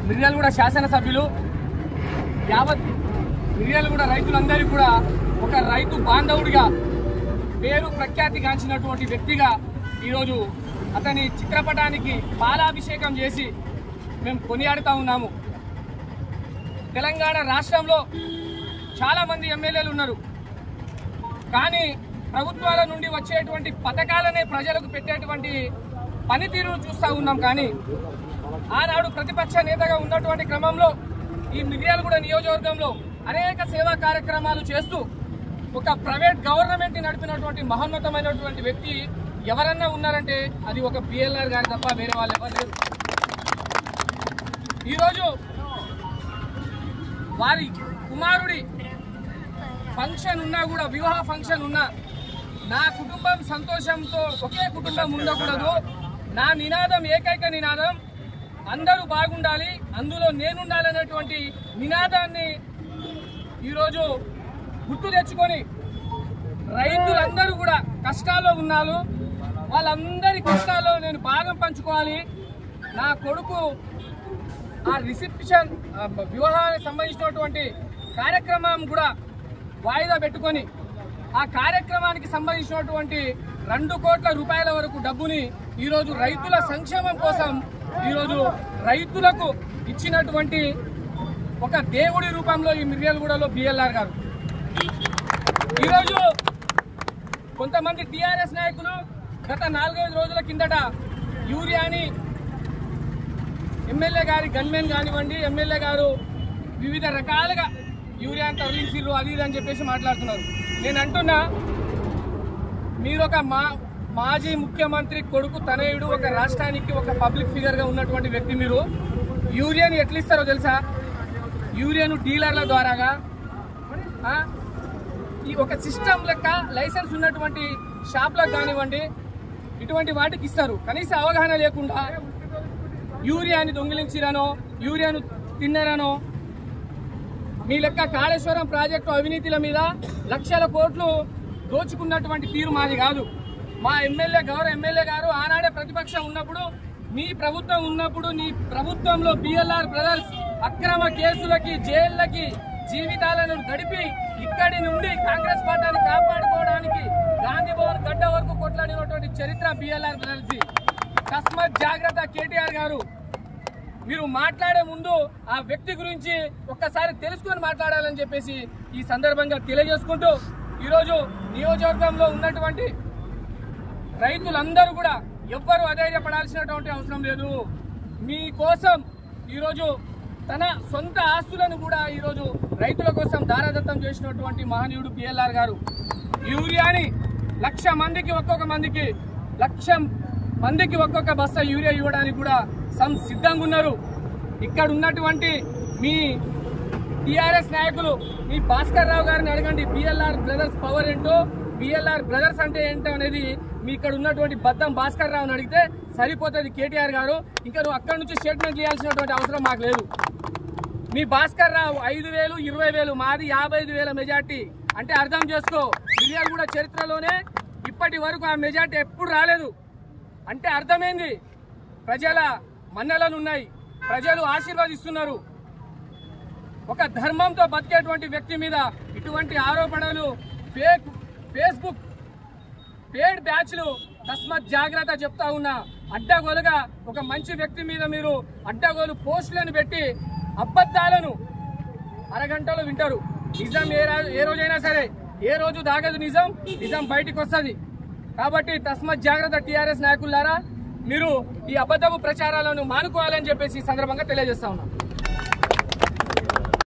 మిర్యాలగూడ శాసనసభ్యులు యావత్ మిర్యాలగూడ రైతులందరికీ కూడా ఒక రైతు బాంధవుడిగా పేరు ప్రఖ్యాతి గాంచినటువంటి వ్యక్తిగా ఈరోజు అతని చిత్రపటానికి పాలాభిషేకం చేసి మేము కొనియాడుతూ ఉన్నాము. తెలంగాణ రాష్ట్రంలో చాలామంది ఎమ్మెల్యేలు ఉన్నారు, కానీ ప్రభుత్వాల నుండి వచ్చేటువంటి పథకాలనే ప్రజలకు పెట్టేటువంటి పనితీరును చూస్తూ ఉన్నాం. కానీ ఆనాడు ప్రతిపక్ష నేతగా ఉన్నటువంటి క్రమంలో ఈ మిర్యాలగూడ నియోజకవర్గంలో అనేక సేవా కార్యక్రమాలు చేస్తూ ఒక ప్రైవేట్ గవర్నమెంట్ ని నడిపినటువంటి మహోన్నతమైనటువంటి వ్యక్తి ఎవరన్నా ఉన్నారంటే అది ఒక బిఎల్ఆర్ గారి తప్ప వేరే వాళ్ళు ఎవరు లేరు. ఈరోజు వారి కుమారుడి ఫంక్షన్ ఉన్నా కూడా, వివాహ ఫంక్షన్ ఉన్నా, నా కుటుంబం సంతోషంతో ఒకే కుటుంబం ఉండకూడదు, నా నినాదం ఏకైక నినాదం అందరూ బాగుండాలి, అందులో నేనుండాలనేటువంటి నినాదాన్ని ఈరోజు గుర్తు తెచ్చుకొని రైతులందరూ కూడా కష్టాల్లో ఉన్నారు, వాళ్ళందరి కష్టాల్లో నేను భాగం పంచుకోవాలి, నా కొడుకు ఆ రిసెప్షన్ వివాహానికి సంబంధించినటువంటి కార్యక్రమం కూడా వాయిదా పెట్టుకొని ఆ కార్యక్రమానికి సంబంధించినటువంటి 2 కోట్ల రూపాయల వరకు డబ్బుని ఈరోజు రైతుల సంక్షేమం కోసం ఈరోజు రైతులకు ఇచ్చినటువంటి ఒక దేవుడి రూపంలో ఈ మిర్యాలగూడలో బిఎల్ఆర్ గారు. ఈరోజు కొంతమంది టీఆర్ఎస్ నాయకులు గత 4-5 రోజుల కిందట యూరియాని ఎమ్మెల్యే గారి గన్మెన్ కానివ్వండి, ఎమ్మెల్యే గారు వివిధ రకాలుగా యూరియాని తరలించిర్రు అది ఇది అని చెప్పేసి మాట్లాడుతున్నారు. నేను అంటున్నా, మీరు ఒక మాజీ ముఖ్యమంత్రి కొడుకు తనయుడు, ఒక రాష్ట్రానికి ఒక పబ్లిక్ ఫిగర్గా ఉన్నటువంటి వ్యక్తి, మీరు యూరియాని ఎట్లా ఇస్తారో తెలుసా? యూరియాను డీలర్ల ద్వారాగా ఈ ఒక సిస్టమ్ లెక్క లైసెన్స్ ఉన్నటువంటి షాప్లకు కానివ్వండి ఇటువంటి వాటికి ఇస్తారు. కనీస అవగాహన లేకుండా యూరియాని దొంగిలించిరనో, యూరియాను తిన్నరనో, మీ లెక్క కాళేశ్వరం ప్రాజెక్టు అవినీతిల మీద లక్షల కోట్లు దోచుకున్నటువంటి తీరు మాది కాదు. మా గౌరవ ఎమ్మెల్యే గారు ఆనాడే ప్రతిపక్షం ఉన్నప్పుడు, మీ ప్రభుత్వం ఉన్నప్పుడు, నీ ప్రభుత్వంలో బిఎల్ఆర్ బ్రదర్స్ అక్రమ కేసులకి, జైళ్లకి జీవితాలను గడిపి ఇక్కడి నుండి కాంగ్రెస్ పార్టీని కాపాడుకోవడానికి గాంధీ భవన్ గడ్డ వరకు కొట్లాడినటువంటి చరిత్ర బిఎల్ఆర్ బ్రదర్స్. తస్మత్ జాగ్రత్త కేటీఆర్ గారు, మీరు మాట్లాడే ముందు ఆ వ్యక్తి గురించి ఒక్కసారి తెలుసుకొని మాట్లాడాలని చెప్పేసి ఈ సందర్భంగా తెలియజేసుకుంటూ, ఈరోజు నియోజకవర్గంలో ఉన్నటువంటి రైతులందరూ కూడా ఎవ్వరూ అధైర్యపడాల్సినటువంటి అవసరం లేదు. మీకోసం ఈరోజు తన సొంత ఆస్తులను కూడా ఈరోజు రైతుల కోసం దారాదత్తం చేసినటువంటి మహనీయుడు బిఎల్ఆర్ గారు. యూరియాని 1,00,000 మందికి ఒక్కొక్క బస్తా యూరియా ఇవ్వడానికి కూడా సిద్ధంగా ఉన్నారు. ఇక్కడ ఉన్నటువంటి మీ టీఆర్ఎస్ నాయకులు, మీ భాస్కర్ రావు గారిని అడగండి, బిఎల్ఆర్ బ్రదర్స్ పవర్ ఏంటో, బిఎల్ఆర్ బ్రదర్స్ అంటే ఏంటో అనేది మీ ఇక్కడ ఉన్నటువంటి బద్దం భాస్కర్ రావుని అడిగితే సరిపోతుంది కేటీఆర్ గారు. ఇంకా నువ్వు అక్కడి నుంచి స్టేట్మెంట్ చేయాల్సినటువంటి అవసరం మాకు లేదు. మీ భాస్కర్ రావు 5,000, 20,000, మాది 55,000 మెజార్టీ అంటే అర్థం చేసుకో. మిర్యాలగూడ చరిత్రలోనే ఇప్పటి వరకు ఆ మెజార్టీ ఎప్పుడు రాలేదు అంటే అర్థమైంది. ప్రజల మన్నలను ఉన్నాయి, ప్రజలు ఆశీర్వదిస్తున్నారు. ఒక ధర్మంతో బతికేటువంటి వ్యక్తి మీద ఇటువంటి ఆరోపణలు, ఫేస్బుక్ పేడ్ బ్యాచ్లు, తస్మత్ జాగ్రత్త చెప్తా ఉన్నా. అడ్డగోలుగా ఒక మంచి వ్యక్తి మీద మీరు అడ్డగోలు పోస్టులను పెట్టి అబద్ధాలను అరగంటలో వింటారు. నిజం ఏ రోజైనా సరే, ఏ రోజు దాగదు నిజం బయటికి వస్తుంది. కాబట్టి తస్మత్ జాగ్రత్త టీఆర్ఎస్ నాయకులారా, మీరు ఈ అబద్ధపు ప్రచారాలను మానుకోవాలని చెప్పేసి ఈ సందర్భంగా తెలియజేస్తా ఉన్నాం.